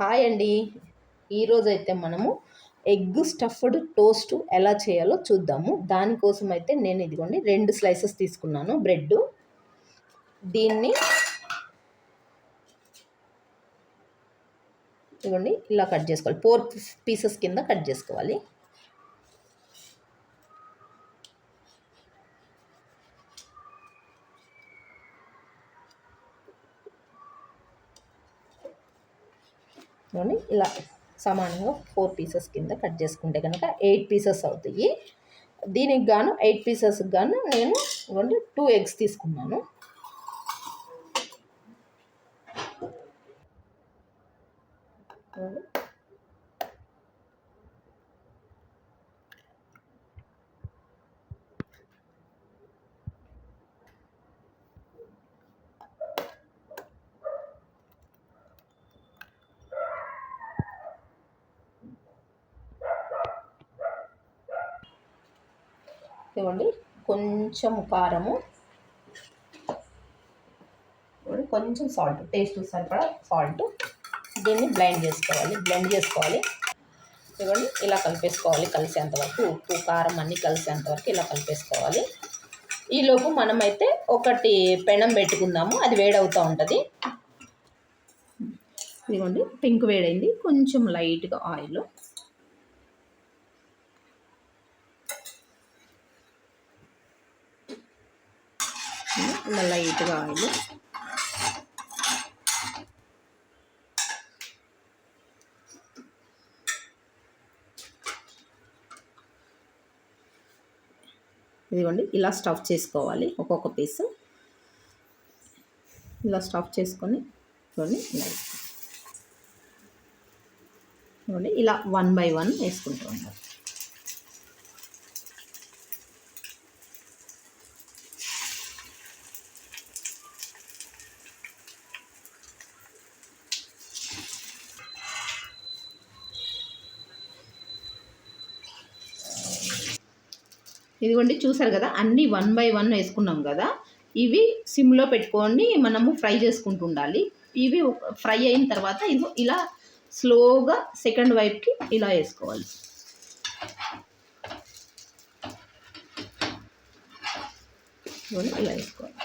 Hi అండి. ఈరోజైతే మనము ఎగ్ స్టఫ్డ్ టోస్ట్ ఎలా చేయాలో చూద్దాము. దానికోసం అయితే నేను ఇదిగోండి 2 స్లైసెస్ తీసుకున్నాను బ్రెడ్. దీన్ని ఇదిగోండి ఇలా కట్ చేసుకోవాలి. 4 పీసెస్ కింద కట్ చేసుకోవాలి. ఇలా సమానంగా 4 పీసెస్ కింద కట్ చేసుకుంటే కనుక 8 పీసెస్ అవుతాయి. దీనికి గాను 8 పీసెస్కి గాను నేను 2 ఎగ్స్ తీసుకున్నాను. ఇవ్వండి కొంచెం కారము, కొంచెం సాల్ట్, టేస్ట్ సరిపడా సాల్ట్. దీన్ని బ్లెండ్ చేసుకోవాలి. ఇవ్వండి ఇలా కలిపేసుకోవాలి. కలిసేంతవరకు ఉప్పు కారం అన్నీ కలిసేంతవరకు ఇలా కలిపేసుకోవాలి. ఈలోపు మనమైతే ఒకటి పెనం పెట్టుకుందాము. అది వేడవుతూ ఉంటుంది. ఇదిగోండి పింక్ వేడైంది. కొంచెం లైట్గా ఆయిల్, ఇలా లైట్గా ఆయిల్, ఇదిగోండి ఇలా స్టఫ్ చేసుకోవాలి. ఒక్కొక్క పీసు ఇలా స్టఫ్ చేసుకొని ఇదిగోండి ఇలా 1 by 1 వేసుకుంటూ ఉంటాం. ఇదిగోండి చూసారు కదా, అన్నీ 1 by 1 వేసుకున్నాం కదా. ఇవి సిమ్లో పెట్టుకొని మనము ఫ్రై చేసుకుంటూ ఉండాలి. ఇవి ఫ్రై అయిన తర్వాత ఇదిగో ఇలా స్లోగా సెకండ్ వైపుకి ఇలా వేసుకోవాలి. ఇలా వేసుకోవాలి.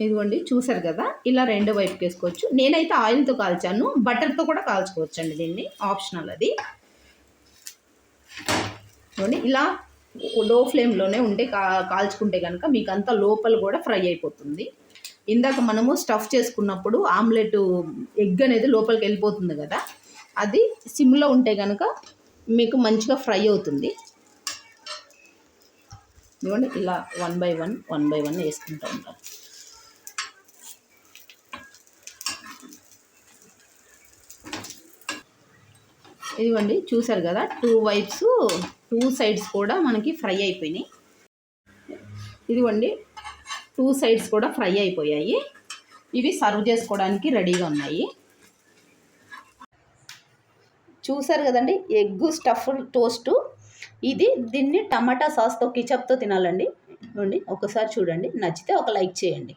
ఇదిగోండి చూసారు కదా, ఇలా రెండో వైపుకి వేసుకోవచ్చు. నేనైతే ఆయిల్తో కాల్చాను, బటర్తో కూడా కాల్చుకోవచ్చు అండి. దీన్ని ఆప్షనల్ అది. ఇలా లో ఫ్లేమ్లోనే ఉండే కాల్చుకుంటే కనుక మీకు అంతా లోపల కూడా ఫ్రై అయిపోతుంది. ఇందాక మనము స్టఫ్ చేసుకున్నప్పుడు ఆమ్లెట్ ఎగ్ అనేది లోపలికి వెళ్ళిపోతుంది కదా, అది సిమ్లో ఉంటే కనుక మీకు మంచిగా ఫ్రై అవుతుంది. ఇదిగోండి ఇలా 1 by 1 వేసుకుంటూ ఉంటారు. ఇదిగోండి చూసారు కదా, 2 సైడ్స్ కూడా మనకి ఫ్రై అయిపోయినాయి. ఇదిగోండి 2 సైడ్స్ కూడా ఫ్రై అయిపోయాయి. ఇవి సర్వ్ చేసుకోవడానికి రెడీగా ఉన్నాయి. చూసారు కదండి ఎగ్ స్టఫ్డ్ టోస్ట్. దీన్ని టమాటా సాస్తో కిచప్తో తినాలండి. ఒకసారి చూడండి, నచ్చితే ఒక లైక్ చేయండి.